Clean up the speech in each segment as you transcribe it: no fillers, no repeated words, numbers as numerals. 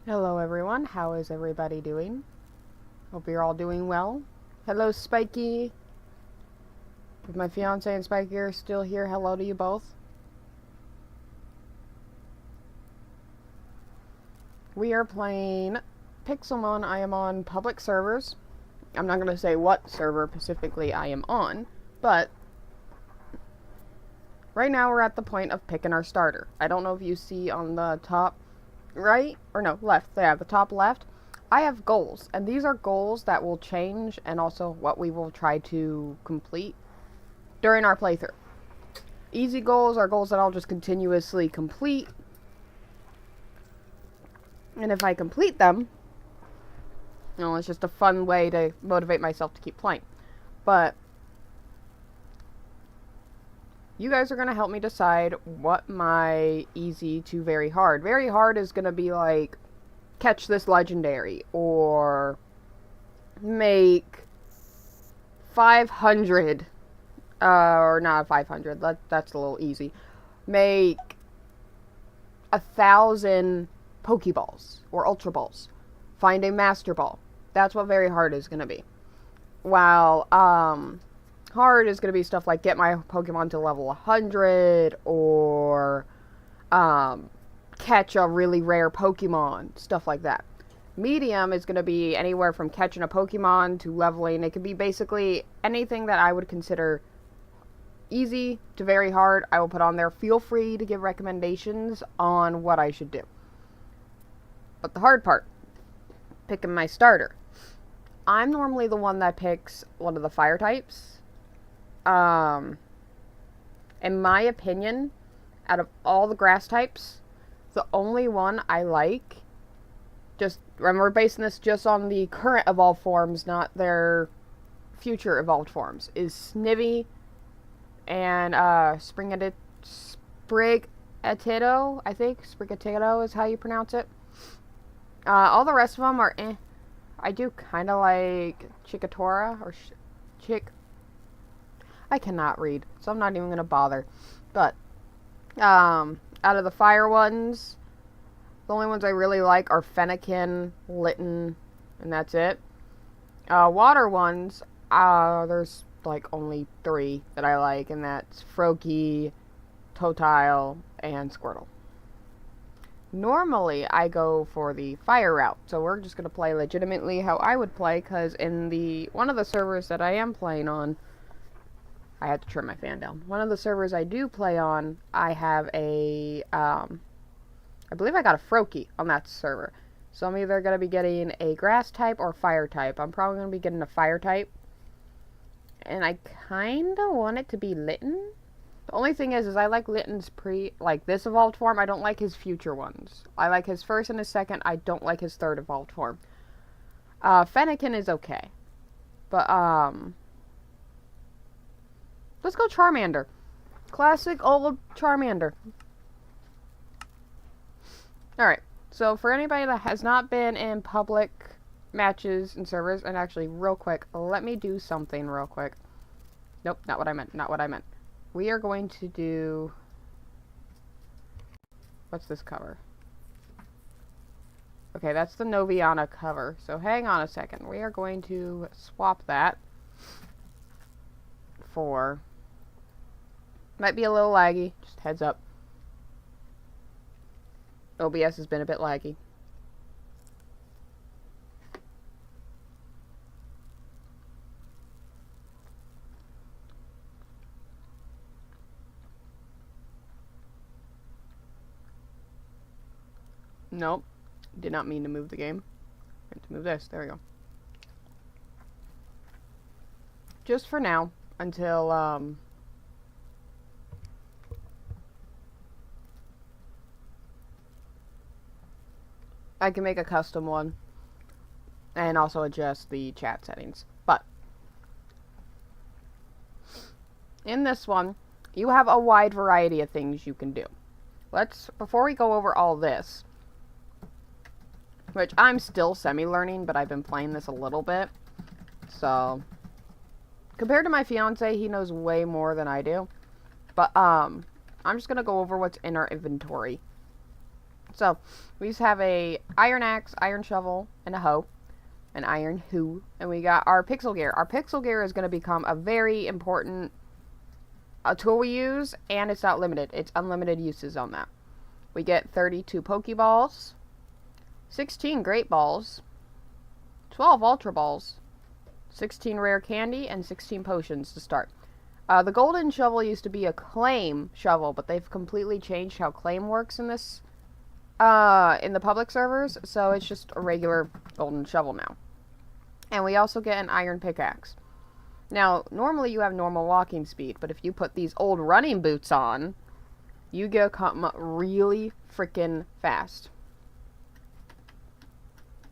Hello everyone, how is everybody doing? Hope you're all doing well. Hello Spiky. If my fiance and Spiky are still here, hello to you both. We are playing Pixelmon. I am on public servers. I'm not going to say what server specifically I am on, but right now we're at the point of picking our starter. I don't know if you see on the top right, or no, left, yeah, the top left, I have goals, and these are goals that will change, and also what we will try to complete during our playthrough. Easy goals are goals that I'll just continuously complete, and if I complete them, it's just a fun way to motivate myself to keep playing. But you guys are going to help me decide what my easy to very hard. Very hard is going to be like, catch this legendary, or make 500, or not 500, that's a little easy. Make 1,000 Pokeballs, or Ultra Balls. Find a Master Ball. That's what very hard is going to be. While, hard is going to be stuff like get my Pokemon to level 100, or catch a really rare Pokemon, stuff like that. Medium is going to be anywhere from catching a Pokemon to leveling. It could be basically anything that I would consider easy to very hard, I will put on there. Feel free to give recommendations on what I should do. But the hard part, picking my starter. I'm normally the one that picks one of the fire types. In my opinion, out of all the grass types, the only one I like, just remember basing this just on the current evolved forms, not their future evolved forms, is Snivy and Sprigatito, I think. Sprigatito is how you pronounce it. All the rest of them are eh. I do kind of like Chicatora, or I cannot read, so I'm not even going to bother. But, out of the fire ones, the only ones I really like are Fennekin, Litten, and that's it. Water ones, there's like only 3 that I like, and that's Froakie, Totile, and Squirtle. Normally, I go for the fire route, so we're just going to play legitimately how I would play, because in one of the servers that I am playing on, I had to trim my fan down. One of the servers I do play on, I have a, I believe I got a Froakie on that server. So I'm either going to be getting a grass type or fire type. I'm probably going to be getting a fire type. And I kind of want it to be Litten. The only thing is I like Litten's this evolved form. I don't like his future ones. I like his first and his second. I don't like his third evolved form. Fennekin is okay. But, let's go Charmander. Classic old Charmander. Alright, so for anybody that has not been in public matches and servers, and actually, real quick, let me do something real quick. Nope, not what I meant. We are going to do... What's this cover? Okay, that's the Noviana cover, so hang on a second. We are going to swap that for... Might be a little laggy, just heads up. OBS has been a bit laggy. Nope. Did not mean to move the game. I meant to move this. There we go. Just for now, until, I can make a custom one. And also adjust the chat settings. But, in this one, you have a wide variety of things you can do. Before we go over all this, which I'm still semi-learning, but I've been playing this a little bit. So, compared to my fiance, he knows way more than I do. But, I'm just gonna go over what's in our inventory. So, we just have a iron axe, iron shovel, and a hoe. An iron hoe. And we got our pixel gear. Our pixel gear is going to become a very important tool we use, and it's not limited. It's unlimited uses on that. We get 32 Pokeballs, 16 Great Balls, 12 Ultra Balls, 16 Rare Candy, and 16 Potions to start. The golden shovel used to be a claim shovel, but they've completely changed how claim works in this, in the public servers, so it's just a regular golden shovel now. And we also get an iron pickaxe. Now, normally you have normal walking speed, but if you put these old running boots on, you get come really freaking fast.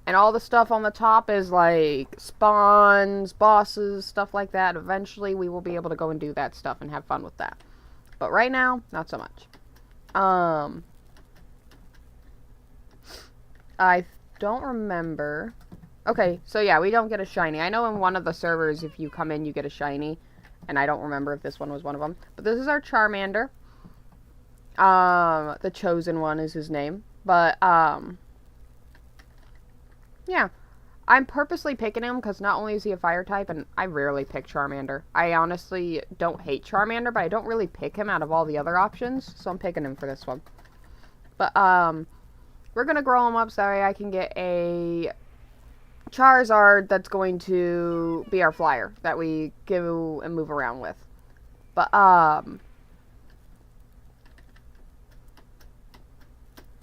And all the stuff on the top is like spawns, bosses, stuff like that. Eventually we will be able to go and do that stuff and have fun with that. But right now, not so much. I don't remember. Okay, so yeah, we don't get a shiny. I know in one of the servers, if you come in, you get a shiny. And I don't remember if this one was one of them. But this is our Charmander. The Chosen One is his name. But, yeah. I'm purposely picking him because not only is he a fire type, and I rarely pick Charmander. I honestly don't hate Charmander, but I don't really pick him out of all the other options. So I'm picking him for this one. But, we're going to grow him up so I can get a Charizard that's going to be our flyer that we go and move around with. But,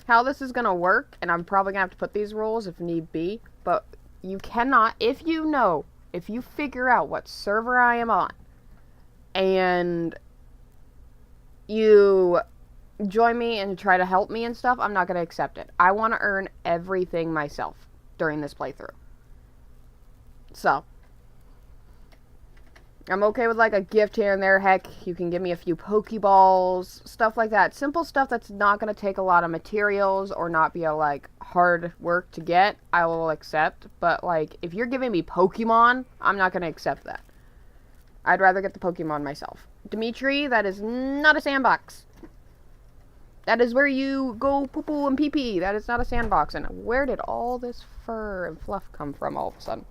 how this is going to work, and I'm probably going to have to put these rules if need be, but you cannot, if you figure out what server I am on, and you join me and try to help me and stuff, I'm not going to accept it. I want to earn everything myself during this playthrough. So, I'm okay with like a gift here and there. Heck, you can give me a few Pokeballs, stuff like that. Simple stuff that's not going to take a lot of materials or not be a like hard work to get, I will accept. But like, if you're giving me Pokemon, I'm not going to accept that. I'd rather get the Pokemon myself. Dimitri, that is not a sandbox. That is where you go poo-poo and pee-pee. That is not a sandbox. And where did all this fur and fluff come from all of a sudden?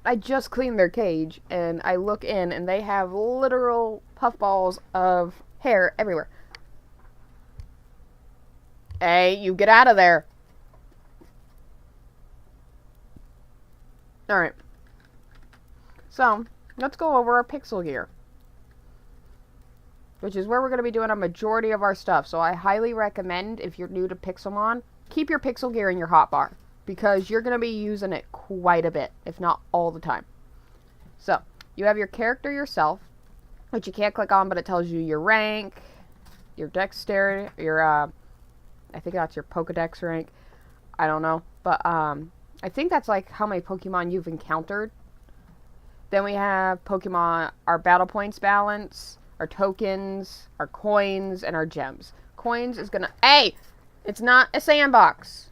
I just cleaned their cage, and I look in, and they have literal puffballs of hair everywhere. Hey, you get out of there. Alright. So, let's go over our pixel gear, which is where we're going to be doing a majority of our stuff. So I highly recommend, if you're new to Pixelmon, keep your pixel gear in your hotbar, because you're going to be using it quite a bit, if not all the time. So, you have your character yourself, which you can't click on, but it tells you your rank, your dexterity, your, I think that's your Pokedex rank. I don't know. But, I think that's like how many Pokemon you've encountered. Then we have Pokemon, our battle points balance, our tokens, our coins, and our gems. Coins is gonna... Hey! It's not a sandbox.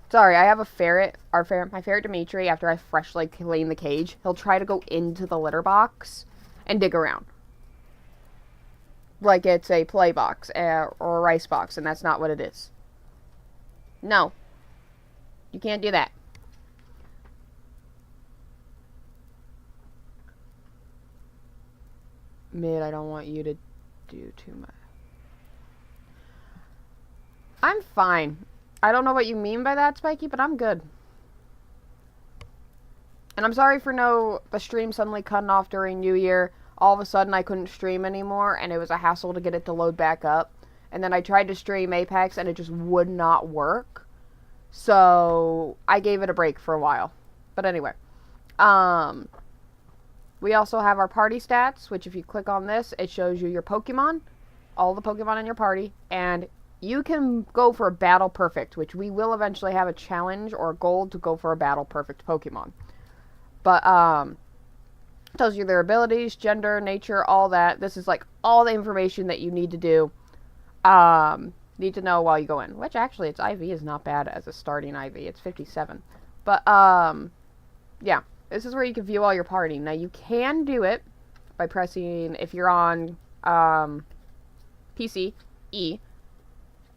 Sorry, I have a ferret. My ferret Dimitri, after I freshly clean the cage, he'll try to go into the litter box and dig around. Like it's a play box or a rice box, and that's not what it is. No. You can't do that. Mid, I don't want you to do too much. I'm fine. I don't know what you mean by that, Spiky, but I'm good. And I'm sorry for the stream suddenly cutting off during New Year. All of a sudden I couldn't stream anymore, and it was a hassle to get it to load back up. And then I tried to stream Apex, and it just would not work. So, I gave it a break for a while. But anyway. We also have our party stats, which if you click on this, it shows you your Pokemon. All the Pokemon in your party. And you can go for a Battle Perfect, which we will eventually have a challenge or a goal to go for a Battle Perfect Pokemon. But, it tells you their abilities, gender, nature, all that. This is like all the information that you need to do. Need to know while you go in. Which actually, its IV is not bad as a starting IV. It's 57. But, yeah. This is where you can view all your party. Now, you can do it by pressing, if you're on, PC, E.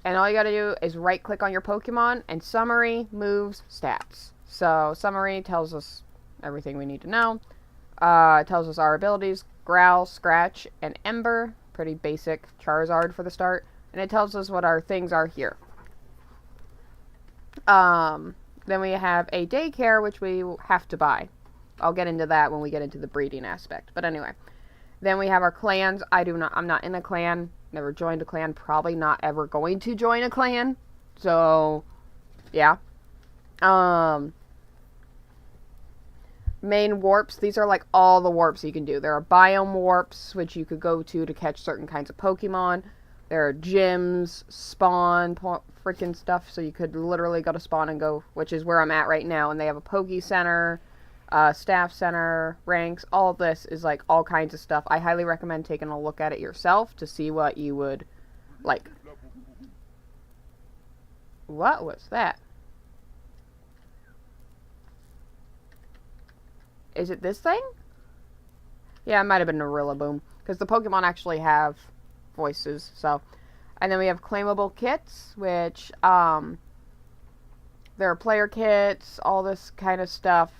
And all you gotta do is right click on your Pokemon and summary, moves, stats. So summary tells us everything we need to know. It tells us our abilities, Growl, Scratch, and Ember. Pretty basic Charizard for the start. And it tells us what our things are here. Then we have a daycare, which we have to buy. I'll get into that when we get into the breeding aspect. But anyway. Then we have our clans. I'm not in a clan. Never joined a clan. Probably not ever going to join a clan. So, yeah. Main warps. These are like all the warps you can do. There are biome warps, which you could go to catch certain kinds of Pokemon. There are gyms, spawn, freaking stuff. So you could literally go to spawn and go, which is where I'm at right now. And they have a Poke Center, staff center, ranks. All of this is like all kinds of stuff. I highly recommend taking a look at it yourself to see what you would like. What was that? Is it this thing? Yeah, it might have been a Rillaboom, because the Pokemon actually have voices. So, and then we have claimable kits, which there are player kits, all this kind of stuff.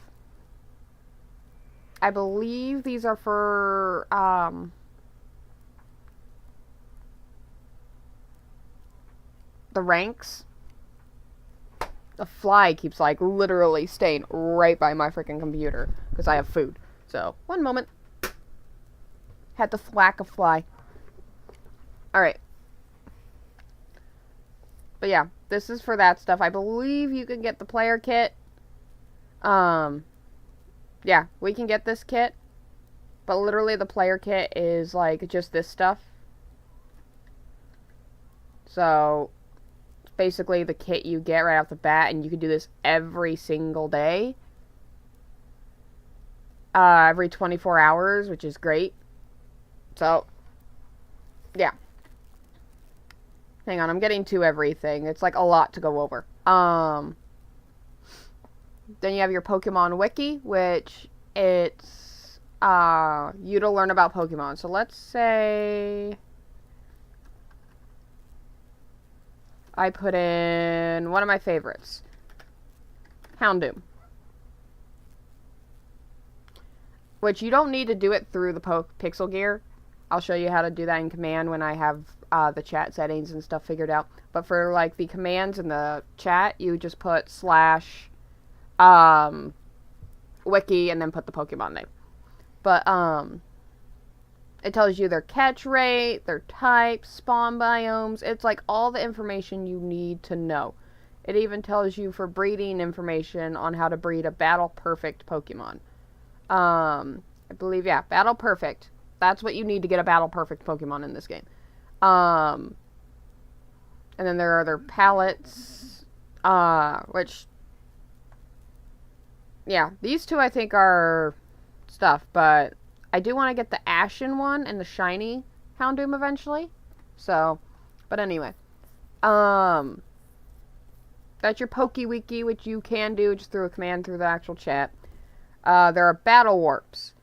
I believe these are for the ranks. The fly keeps like literally staying right by my freaking computer because I have food. So, one moment. Had to thwack a fly. Alright. But yeah, this is for that stuff. I believe you can get the player kit. Yeah, we can get this kit. But literally the player kit is like just this stuff. So, basically the kit you get right off the bat, and you can do this every single day. Every 24 hours, which is great. So, yeah. Hang on, I'm getting to everything. It's like a lot to go over. Then you have your Pokemon Wiki, which it's you to learn about Pokemon. So let's say I put in one of my favorites, Houndoom. Which you don't need to do it through the Pixel Gear. I'll show you how to do that in command when I have the chat settings and stuff figured out. But for like the commands in the chat, you just put / wiki and then put the Pokemon name. But it tells you their catch rate, their types, spawn biomes. It's like all the information you need to know. It even tells you for breeding information on how to breed a battle perfect Pokemon. I believe, yeah, battle perfect. That's what you need to get a battle perfect Pokemon in this game. And then there are other palettes, which, yeah, these two I think are stuff, but I do want to get the Ashen one and the shiny Houndoom eventually. So, but anyway. That's your PokeWiki, which you can do just through a command through the actual chat. There are battle warps,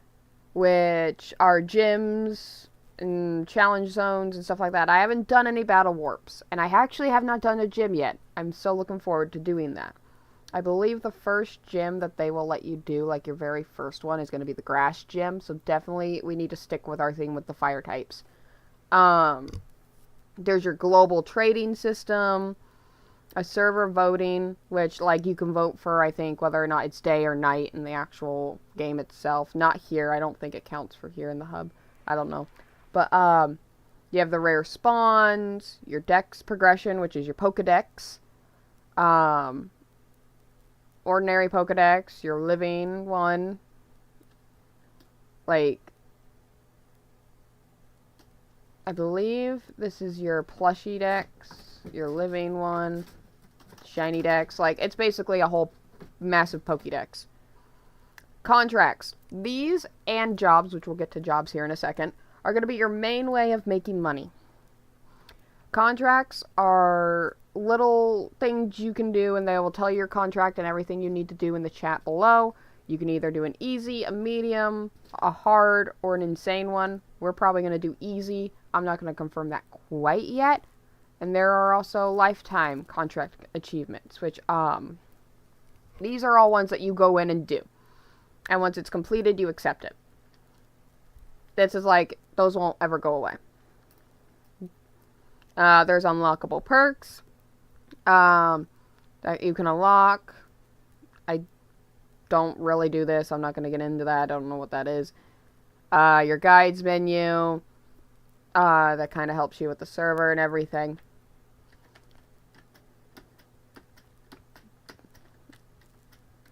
which are gyms and challenge zones and stuff like that. I haven't done any battle warps, and I actually have not done a gym yet. I'm so looking forward to doing that. I believe the first gym that they will let you do, like your very first one, is going to be the grass gym. So definitely we need to stick with our thing with the fire types. There's your global trading system, a server voting, which like you can vote for, I think, whether or not it's day or night in the actual game itself. Not here. I don't think it counts for here in the hub. I don't know. But you have the rare spawns, your dex progression, which is your Pokedex. Ordinary Pokedex, your living one, like, I believe this is your plushie dex, your living one, shiny dex, like, it's basically a whole massive Pokedex. Contracts. These and jobs, which we'll get to jobs here in a second, are going to be your main way of making money. Contracts are little things you can do, and they will tell you your contract and everything you need to do in the chat below. You can either do an easy, a medium, a hard, or an insane one. We're probably going to do easy, I'm not going to confirm that quite yet. And there are also lifetime contract achievements, which, these are all ones that you go in and do. And once it's completed, you accept it. This is like, those won't ever go away. There's unlockable perks that you can unlock. I don't really do this. I'm not going to get into that. I don't know what that is. Your guides menu. That kind of helps you with the server and everything.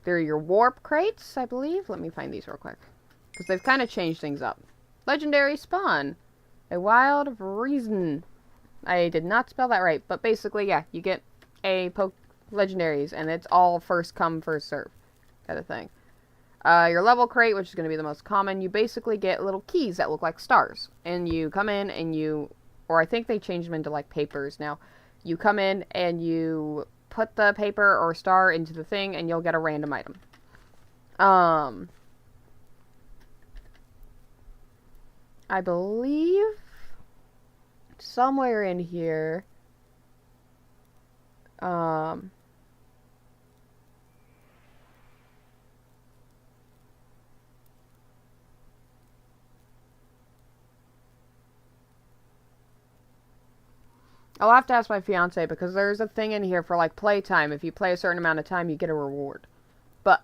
There are your warp crates, I believe. Let me find these real quick, because they've kind of changed things up. Legendary spawn. A wild reason. I did not spell that right, but basically, yeah, you get a legendaries, and it's all first come, first serve kind of thing. Your level crate, which is going to be the most common, you basically get little keys that look like stars. And you come in and you, or I think they changed them into like papers now. You come in and you put the paper or star into the thing and you'll get a random item. I believe somewhere in here, I'll have to ask my fiance, because there's a thing in here for, like, playtime. If you play a certain amount of time, you get a reward. But,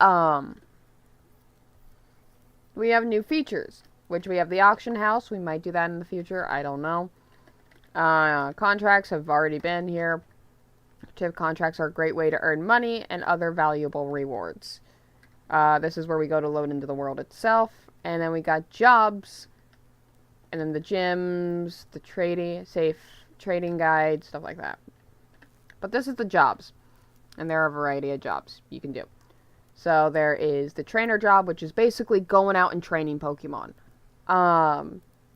we have new features, which we have the auction house. We might do that in the future. I don't know. Contracts have already been here. Active contracts are a great way to earn money and other valuable rewards. This is where we go to load into the world itself. And then we got jobs. And then the gyms, the trading guide, stuff like that. But this is the jobs. And there are a variety of jobs you can do. So there is the trainer job, which is basically going out and training Pokemon.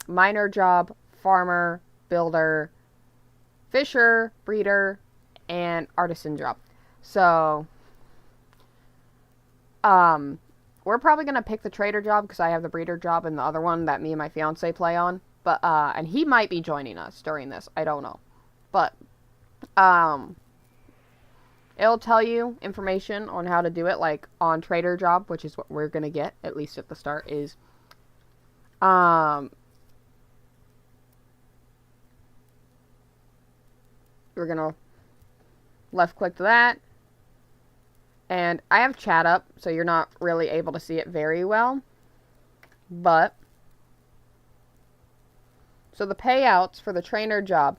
Miner job, farmer, builder, fisher, breeder, and artisan job. So, we're probably going to pick the trader job because I have the breeder job and the other one that me and my fiance play on. But, and he might be joining us during this. I don't know. But, it'll tell you information on how to do it, like on trader job, which is what we're going to get, at least at the start, is, we're going to left click to that. And I have chat up, so you're not really able to see it very well. But, so the payouts for the trainer job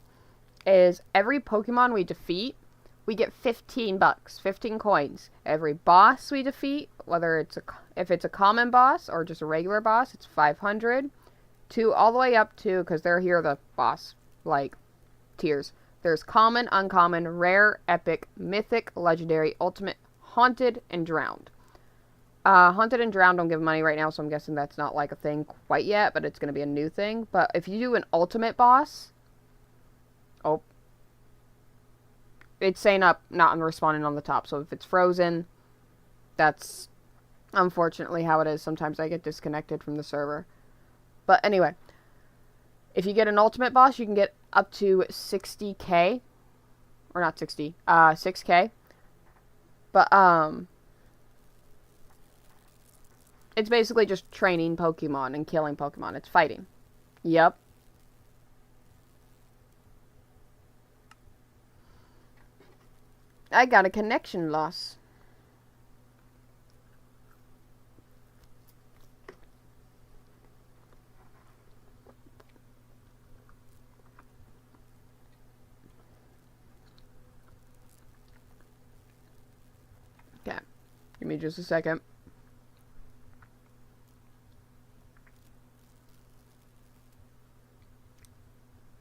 is every Pokemon we defeat, we get 15 bucks, 15 coins. Every boss we defeat, whether if it's a common boss or just a regular boss, it's 500. All the way up to, because they're here the boss, like, tiers. There's common, uncommon, rare, epic, mythic, legendary, ultimate, haunted, and drowned. Haunted and drowned don't give money right now, so I'm guessing that's not like a thing quite yet, but it's going to be a new thing. But if you do an ultimate boss, it's saying not responding on the top. So if it's frozen, that's unfortunately how it is. Sometimes I get disconnected from the server. But anyway, if you get an ultimate boss, you can get up to 60k. Or not 60, 6k. But, it's basically just training Pokemon and killing Pokemon. It's fighting. Yep. I got a connection loss. Okay. Give me just a second.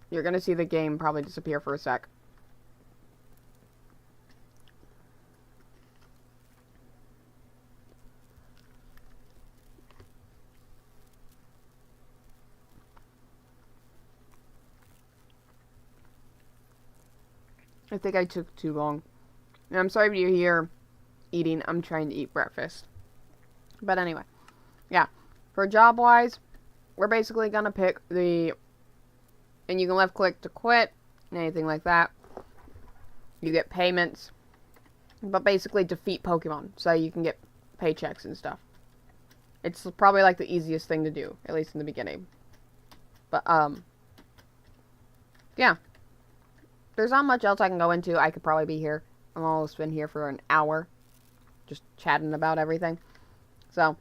You're gonna see the game probably disappear for a sec. I think I took too long. And I'm sorry if you're here eating. I'm trying to eat breakfast. But anyway. Yeah. For job-wise, we're basically gonna pick the And you can left click to quit, anything like that. You get payments, but basically defeat Pokemon, so you can get paychecks and stuff. It's probably like the easiest thing to do, at least in the beginning. But, yeah. There's not much else I can go into. I could probably be here. I've almost been here for an hour, just chatting about everything. So,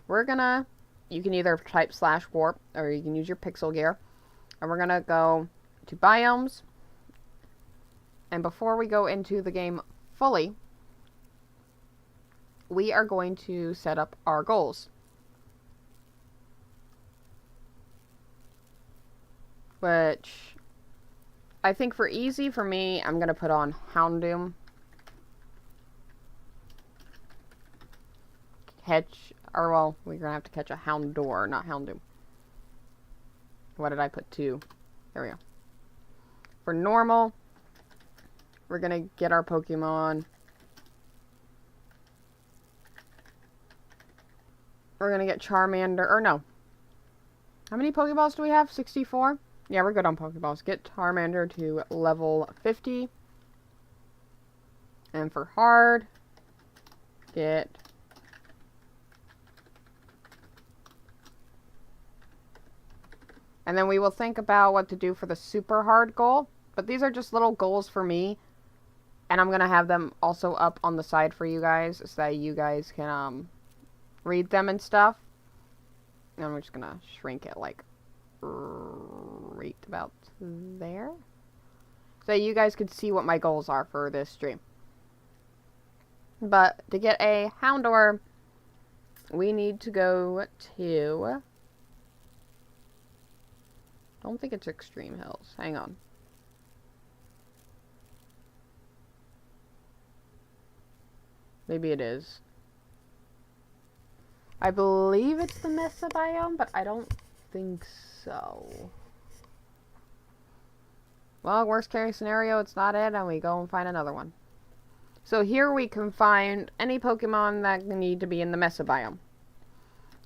we're gonna, you can either type /warp, or you can use your pixel gear. And we're gonna go to biomes. And before we go into the game fully, we are going to set up our goals. Which, I think for easy, for me, I'm gonna put on Houndoom. Well, we're gonna have to catch a Houndour, not Houndoom. What did I put? 2? There we go. For normal, we're gonna get our Pokemon. We're gonna get Charmander, or no. How many Pokeballs do we have? 64? Yeah, we're good on Pokeballs. Get Charmander to level 50. And for hard, get... And then we will think about what to do for the super hard goal. But these are just little goals for me. And I'm going to have them also up on the side for you guys, so that you guys can read them and stuff. And I'm just going to shrink it like right about there. So you guys can see what my goals are for this stream. But to get a Houndour, we need to go to... I don't think it's Extreme Hills. Hang on. Maybe it is. I believe it's the Mesa biome, but I don't think so. Well, worst case scenario, it's not it, and we go and find another one. So here we can find any Pokemon that need to be in the Mesa biome.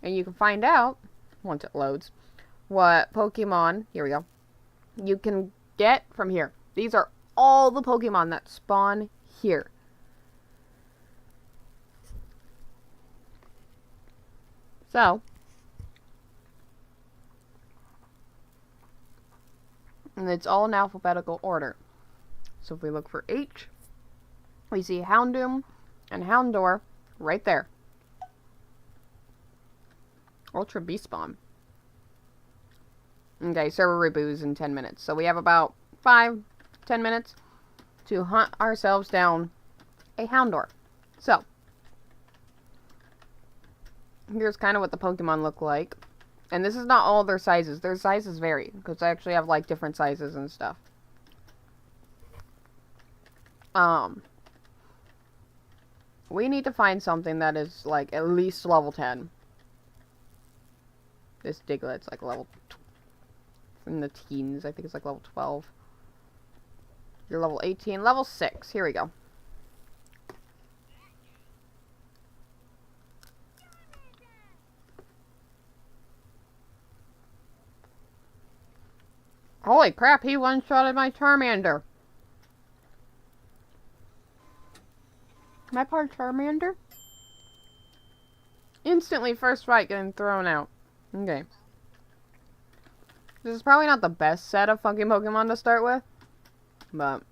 And you can find out, once it loads, what Pokemon, here we go, you can get from here. These are all the Pokemon that spawn here. So, and it's all in alphabetical order. So if we look for H, we see Houndoom and Houndour right there. Ultra Beast Spawn. Okay, server reboots in 10 minutes. So we have about 5-10 minutes to hunt ourselves down a Houndour. So, here's kind of what the Pokemon look like. And this is not all their sizes. Their sizes vary, because I actually have, like, different sizes and stuff. We need to find something that is, like, at least level 10. This Diglett's, like, level... in the teens. I think it's, like, level 12. You're level 18. Level 6. Here we go. Holy crap, he one-shotted my Charmander. My poor Charmander? Instantly first fight getting thrown out. Okay. This is probably not the best set of fucking Pokemon to start with. But...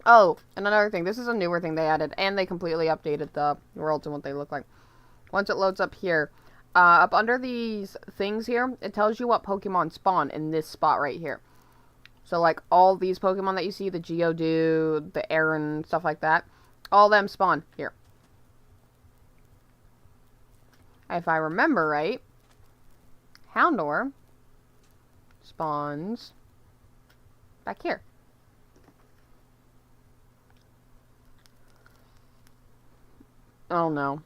oh, and another thing. This is a newer thing they added. And they completely updated the worlds and what they look like. Once it loads up here... up under these things here, it tells you what Pokemon spawn in this spot right here. So, like, all these Pokemon that you see, the Geodude, the Aaron, stuff like that, all them spawn here. If I remember right, Houndour spawns back here. Oh, no.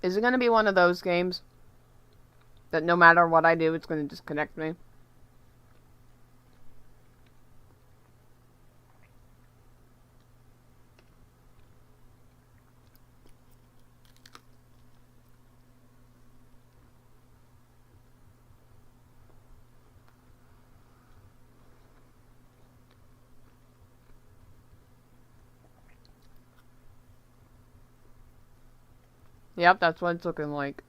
Is it going to be one of those games that no matter what I do, it's going to disconnect me? Yep, that's what it's looking like.